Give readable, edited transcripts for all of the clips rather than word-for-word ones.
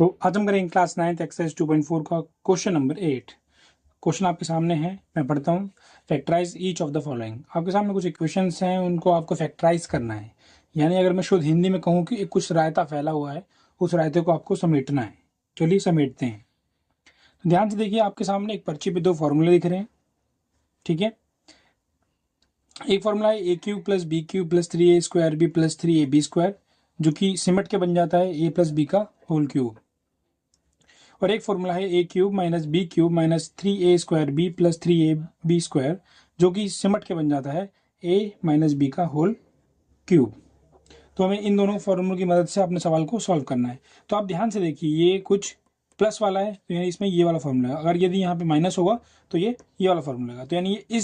तो आज हम करेंगे क्लास 9th एक्सरसाइज 2.4 का क्वेश्चन नंबर 8। क्वेश्चन आपके सामने है, मैं पढ़ता हूँ। Factorise each of the following. आपके सामने कुछ इक्वेशंस हैं, उनको आपको फैक्टराइज करना है। यानी अगर मैं शुद्ध हिंदी में कहूँ कि एक कुछ रायता फैला हुआ है, उस रायते को आपको समेटना है। चलिए समेटते हैं। तो ध्यान से देखिए, आपके सामने एक पर्ची पे दो फॉर्मूले दिख रहे हैं। ठीक है, एक फॉर्मूला है a cube plus b cube plus 3a² b plus 3ab², जो कि सिमट के बन जाता है a प्लस बी का होल क्यूब। और एक फॉर्मूला है a cube minus b cube minus 3a² b plus 3ab², जो कि सिमट के बन जाता है a माइनस बी का होल क्यूब। तो हमें इन दोनों फॉर्मूलों की मदद से अपने सवाल को सॉल्व करना है। तो आप ध्यान से देखिए, ये कुछ प्लस वाला है तो यानी इसमें ये वाला फॉर्मूला है। अगर यदि यहाँ पे माइनस होगा तो ये वाला फॉर्मूला है। तो यानी ये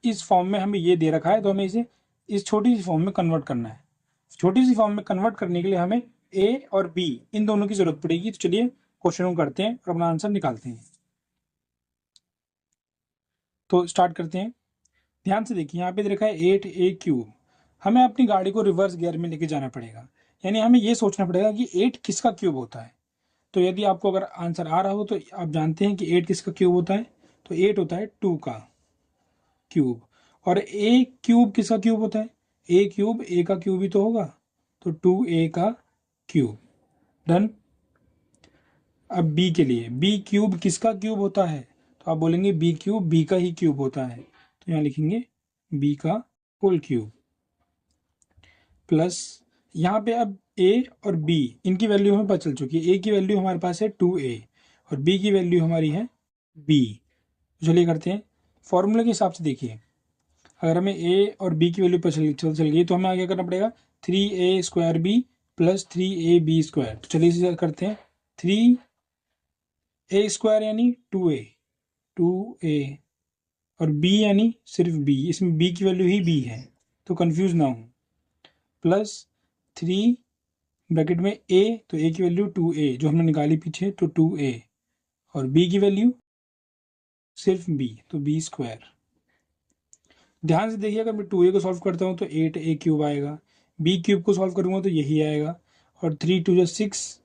इस फॉर्म में हमें ये दे रखा है, तो हमें इसे इस छोटी सी फॉर्म में कन्वर्ट करना है। छोटी सी फॉर्म में कन्वर्ट करने के लिए हमें ए और बी इन दोनों की जरूरत पड़ेगी। तो चलिए क्वेश्चन को करते हैं और अपना आंसर निकालते हैं। तो स्टार्ट करते हैं। ध्यान से देखिए, यहाँ पे दे रखा है 8a³। हमें अपनी गाड़ी को रिवर्स गियर में लेके जाना पड़ेगा। यानी हमें ये सोचना पड़ेगा कि 8 किसका क्यूब होता है। तो यदि आपको अगर आंसर आ रहा हो तो आप जानते हैं कि 8 किसका क्यूब होता है। तो 8 होता है 2 का क्यूब। और ए क्यूब किसका क्यूब होता है। ए क्यूब ए का क्यूब ही तो होगा, तो 2a का क्यूब। डन। अब बी के लिए, बी क्यूब किसका क्यूब होता है। तो आप बोलेंगे बी क्यूब बी का ही क्यूब होता है। तो यहाँ लिखेंगे बी का होल क्यूब प्लस, यहाँ पे अब a और b इनकी वैल्यू हमें पता चल चुकी है। a की वैल्यू हमारे पास है 2a और b की वैल्यू हमारी है b। चलिए करते हैं। फॉर्मूले के हिसाब से देखिए, अगर हमें a और b की वैल्यू पता चल गई तो हमें आगे करना पड़ेगा 3a² b प्लस 3ab²। तो चलिए इसे करते हैं। 3a² यानी 2a और b यानी सिर्फ b, इसमें b की वैल्यू ही b है, तो कंफ्यूज ना हो। प्लस 3 ब्रैकेट में a, तो a की वैल्यू 2a जो हमने निकाली पीछे, तो 2a और b की वैल्यू सिर्फ b, तो b²। ध्यान से देखिए, अगर मैं 2a को सॉल्व करता हूँ तो 8a³ आएगा। b क्यूब को सॉल्व करूँगा तो यही आएगा। और 3 2 6,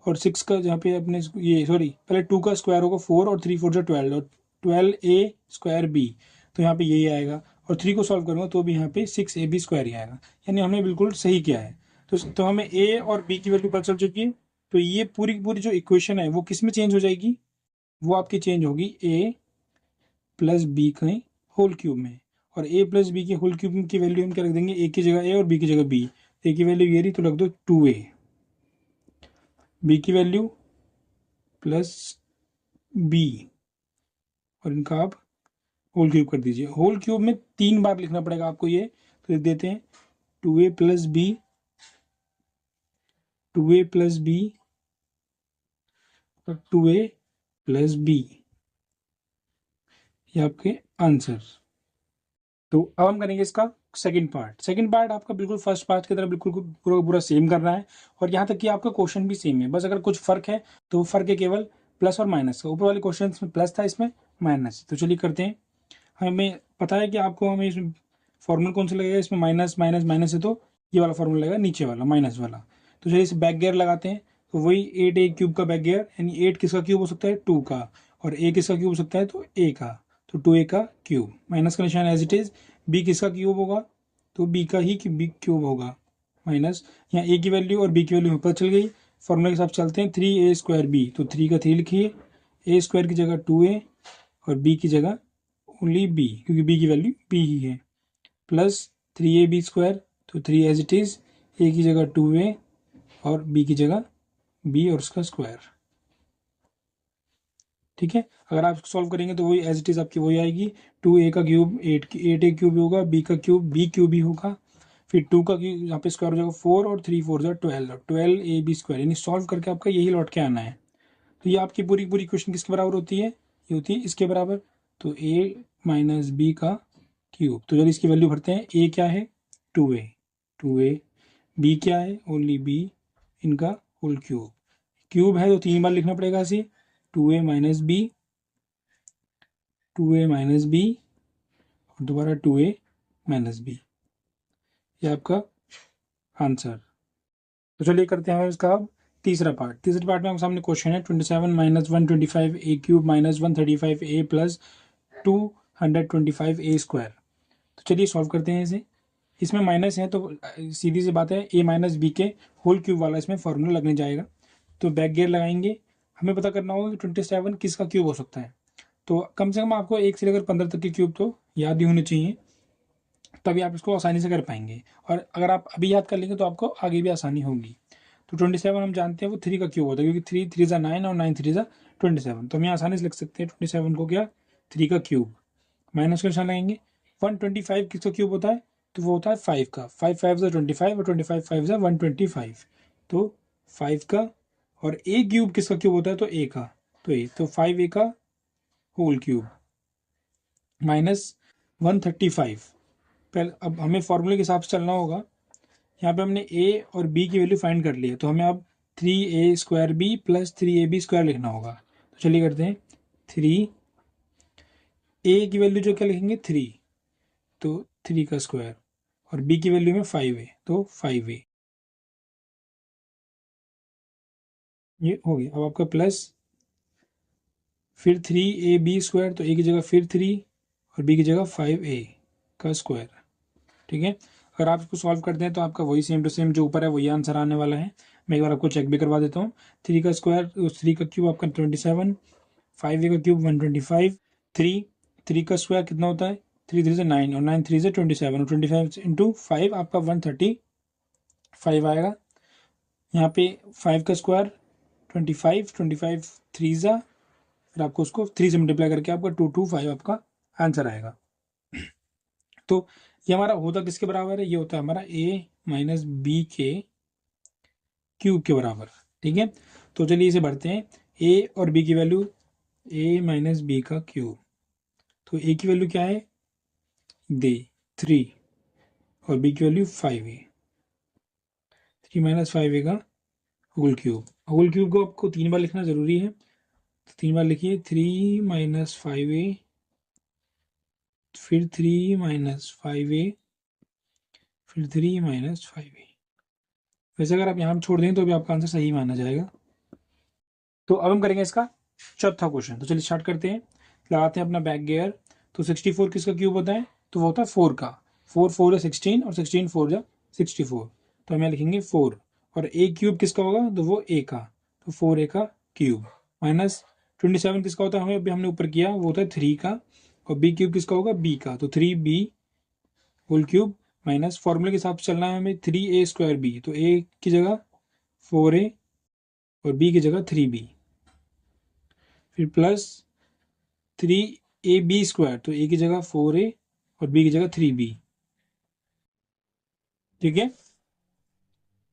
और 6 का जहाँ पे अपने ये सॉरी पहले 2 का स्क्वायर होगा 4 और 3 4 12 और 12a² b, तो यहाँ पे यही आएगा। और 3 को सॉल्व करूँगा तो भी यहाँ पे 6ab² ही आएगा। यानी हमने बिल्कुल सही किया है। तो हमें a और b की वैल्यू पता चल चुकी है। तो ये पूरी पूरी जो इक्वेशन है वो किस में चेंज हो जाएगी, वो आपकी चेंज होगी a प्लस बी के होल क्यूब में। और a प्लस बी के होल क्यूब की वैल्यू हम क्या रख देंगे, a की जगह a और b की जगह b। a की वैल्यू ये रही तो रख दो 2a, b की वैल्यू प्लस b और इनका आप होल क्यूब कर दीजिए। होल क्यूब में 3 बार लिखना पड़ेगा आपको ये, तो लिख देते हैं 2a plus b, 2a plus b और 2a प्लस b, ये आपके आंसर। तो अब हम करेंगे इसका सेकंड पार्ट। सेकंड पार्ट आपका बिल्कुल फर्स्ट पार्ट की तरह बिल्कुल पूरा पूरा सेम करना है। और यहाँ तक कि आपका क्वेश्चन भी सेम है, बस अगर कुछ फर्क है तो वो फर्क है केवल प्लस और माइनस का। ऊपर वाले क्वेश्चन में प्लस था, इसमें माइनस। तो चलिए करते हैं। हमें पता है कि आपको हमें इसमें फॉर्मूला कौन सा लगेगा, इसमें माइनस माइनस माइनस है तो ये वाला फॉर्मूला लगेगा, नीचे वाला माइनस वाला। तो चलिए इसे बैक गियर लगाते हैं। तो वही 8a³ का बैक गियर, यानी 8 किसका क्यूब हो सकता है, 2 का। और a किसका क्यूब हो सकता है, तो a का। तो 2a का क्यूब, माइनस का निशान एज इट इज। b किसका क्यूब होगा, तो b का ही क्यूब होगा, माइनस। यहाँ a की वैल्यू और b की वैल्यू पता चल गई। फॉर्मूले के साथ चलते हैं। 3a² b, तो 3 का 3 लिखिए, a² की जगह 2a और b की जगह ओनली b, क्योंकि b की वैल्यू b ही है, प्लस 3ab², तो 3 एज इट इज, a की जगह 2a और b की जगह b और उसका स्क्वायर। ठीक है, अगर आप सॉल्व करेंगे तो वही एज इट इज आपकी वही आएगी। 2a का क्यूब 8a³ होगा, b का क्यूब b क्यूब ही होगा, फिर 2 का क्यूब यहाँ पे स्क्वायर हो जाएगा 4 और 3 4 12 12ab²। यानी सॉल्व करके आपका यही लौट के आना है। तो ये आपकी पूरी पूरी क्वेश्चन किसके बराबर होती है, ये होती है इसके बराबर। तो a माइनस बी का क्यूब। तो चलिए इसकी वैल्यू भरते हैं। a क्या है, 2a, b क्या है, ओनली b, इनका होल क्यूब। क्यूब है तो 3 बार लिखना पड़ेगा इसे, 2a minus B, 2a minus B और दोबारा 2a माइनस बी, ये आपका आंसर। तो चलिए करते हैं इसका अब तीसरा पार्ट में आपके सामने क्वेश्चन है 27 माइनस 125 ए क्यूब माइनस 135 ए प्लस 225 ए स्क्वायर। तो चलिए सॉल्व करते हैं इसे। इसमें माइनस है तो सीधी सी बात है ए माइनस बी के होल क्यूब वाला इसमें फॉर्मूला लगने जाएगा। तो बैक गियर लगाएंगे। हमें पता करना होगा कि 27 किसका क्यूब हो सकता है। तो कम से कम आपको 1 से लेकर 15 तक के क्यूब तो याद ही होने चाहिए, तभी आप इसको आसानी से कर पाएंगे। और अगर आप अभी याद कर लेंगे तो आपको आगे भी आसानी होगी। तो 27 हम जानते हैं वो 3 का क्यूब होता है, क्योंकि 3 3 ज़ा 9 और 9 3 ज़ा 27। तो हम यहाँ आसानी से लिख सकते हैं 27 को क्या 3 का क्यूब। माइनस का निशान लगाएंगे। 125 किसका क्यूब होता है, तो वो होता है 5 का। 5 5 ज़ा 25 और 25 5 ज़ा 125। तो 5 का। और ए क्यूब किसका क्यूब होता है, तो ए का। तो ए तो 5 ए का होल क्यूब माइनस 135। पहले अब हमें फॉर्मूले के हिसाब से चलना होगा। यहाँ पे हमने ए और बी की वैल्यू फाइंड कर ली है, तो हमें अब 3a² प्लस 3ab² लिखना होगा। तो चलिए करते हैं। 3 ए की वैल्यू जो क्या लिखेंगे 3, तो 3 का स्क्वायर, और बी की वैल्यू में 5 है तो 5a। ये हो गया। अब आपका प्लस फिर 3ab², तो ए की जगह फिर 3 और बी की जगह 5a का स्क्वायर। ठीक है। अगर आप इसको सॉल्व करते हैं तो आपका वही सेम टू सेम जो ऊपर है वही आंसर आने वाला है। मैं एक बार आपको चेक भी करवा देता हूँ। 3 का स्क्वायर 3 का क्यूब आपका 27, 5 का क्यूब 125, 3 का स्क्वायर कितना होता है 3 3 से 9 और 9 3 से 27 और 25 इंटू 5 आपका 135 आएगा। यहाँ पे 5 का स्क्वायर 25, 25 3 ज़ा, फिर आपको उसको 3 से मल्टीप्लाई करके आपका 225 आपका आंसर आएगा। तो ये हमारा होता किसके बराबर है, ये होता है हमारा a माइनस बी के क्यूब के बराबर। ठीक है। तो चलिए इसे भरते हैं। a और b की वैल्यू a माइनस बी का क्यूब। तो a की वैल्यू क्या है दे 3 और b की वैल्यू 5a। 3 माइनस 5a का होल क्यूब। होल क्यूब को आपको 3 बार लिखना जरूरी है, तो 3 बार लिखिए। 3 माइनस 5a, फिर 3 माइनस 5a, फिर 3 माइनस 5a। वैसे अगर आप यहाँ छोड़ देंगे तो भी आपका आंसर सही माना जाएगा। तो अब हम करेंगे इसका चौथा क्वेश्चन। तो चलिए स्टार्ट करते हैं। लगाते हैं अपना बैक गियर। तो 64 किसका क्यूब होता है, तो वो होता है 4 का। 4 4 है 16 और 16 4 जा 64। तो हम यहाँ लिखेंगे 4। और ए क्यूब किसका होगा, तो वो ए का। तो 4a का क्यूब माइनस 27 किसका होता है, हमें अभी हमने ऊपर किया वो होता है 3 का। और बी क्यूब किसका होगा बी का, तो 3b होल क्यूब माइनस फॉर्मूले के हिसाब से चलना है हमें 3a²b। तो a की जगह 4a और b की जगह 3b, फिर प्लस 3ab²। तो a की जगह 4a और b की जगह 3b। ठीक है।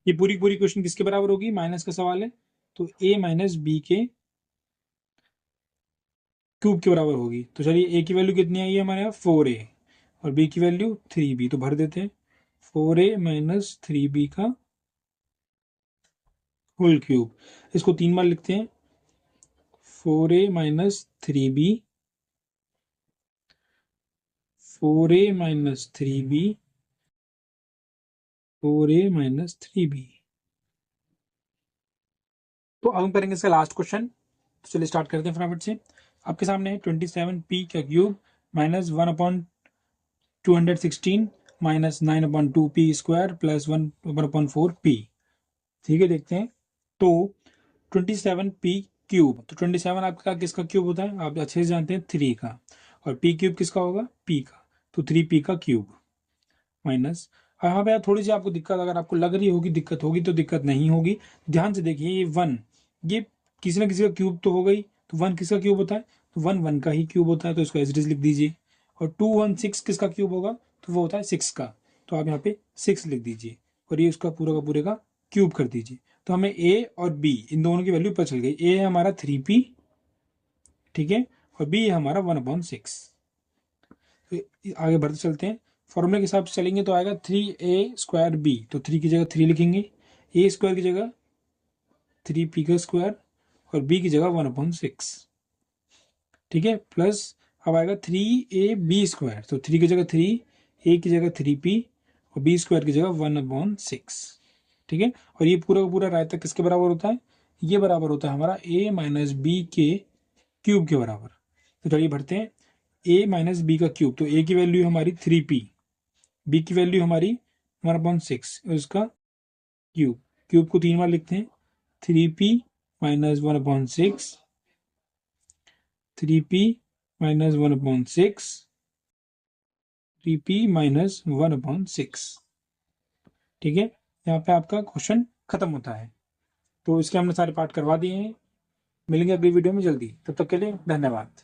ये पूरी पूरी क्वेश्चन किसके बराबर होगी, माइनस का सवाल है, तो a माइनस बी के क्यूब के बराबर होगी। तो चलिए a की वैल्यू कितनी आई है हमारे यहाँ 4a और b की वैल्यू 3b। तो भर देते हैं 4a माइनस 3b का होल क्यूब। इसको 3 बार लिखते हैं। 4a minus 3b, 4a minus 3b, 4a minus 3b। तो अब हम करेंगे इसका लास्ट क्वेश्चन। तो चलिए स्टार्ट करते हैं फटाफट से। आपके सामने है 27p का cube minus 1/216 minus 9/2p² plus 1/4p। ठीक है, देखते हैं। तो 27p क्यूब, तो 27 आपका किसका क्यूब होता है, आप अच्छे से जानते हैं 3 का। और p क्यूब किसका होगा p का, तो 3p का क्यूब माइनस। यहाँ पे थोड़ी सी आपको दिक्कत अगर आपको लग रही होगी दिक्कत होगी तो दिक्कत नहीं होगी। ध्यान से देखिए ये 1, ये किसी ना किसी का क्यूब तो हो गई। तो 1 किसका क्यूब होता है, तो 1 1 का ही क्यूब होता है, तो इसको एज इट इज लिख दीजिए। और 2 1 6 किसका क्यूब होगा, तो वो होता है 6 का। तो आप यहाँ पे 6 लिख दीजिए और ये उसका पूरा का पूरे का क्यूब कर दीजिए। तो हमें a और b इन दोनों की वैल्यू पता चल गई। a है हमारा 3p, ठीक है, और b है हमारा 1/6। तो आगे बढ़ते चलते हैं। फॉर्मूले के हिसाब से चलेंगे तो आएगा 3a²b। तो 3 की जगह 3 लिखेंगे, a² की जगह 3p का स्क्वायर और b की जगह 1/6। ठीक है, प्लस अब आएगा 3ab²। तो 3 की जगह 3, a की जगह 3p और b² की जगह 1/6। ठीक है। और ये पूरा का पूरा रायता किसके बराबर होता है, ये बराबर होता है हमारा a माइनस बी के क्यूब के बराबर। तो चलिए भरते हैं a माइनस बी का क्यूब, तो a की वैल्यू हमारी 3p, b की वैल्यू हमारी 1/6, उसका क्यूब, क्यूब को 3 बार लिखते हैं, 3p minus 1/6, 3p minus 1/6, 3p minus 1/6। ठीक है, यहाँ पे आपका क्वेश्चन खत्म होता है। तो इसके हमने सारे पार्ट करवा दिए हैं। मिलेंगे अगली वीडियो में जल्दी, तब तक के लिए धन्यवाद।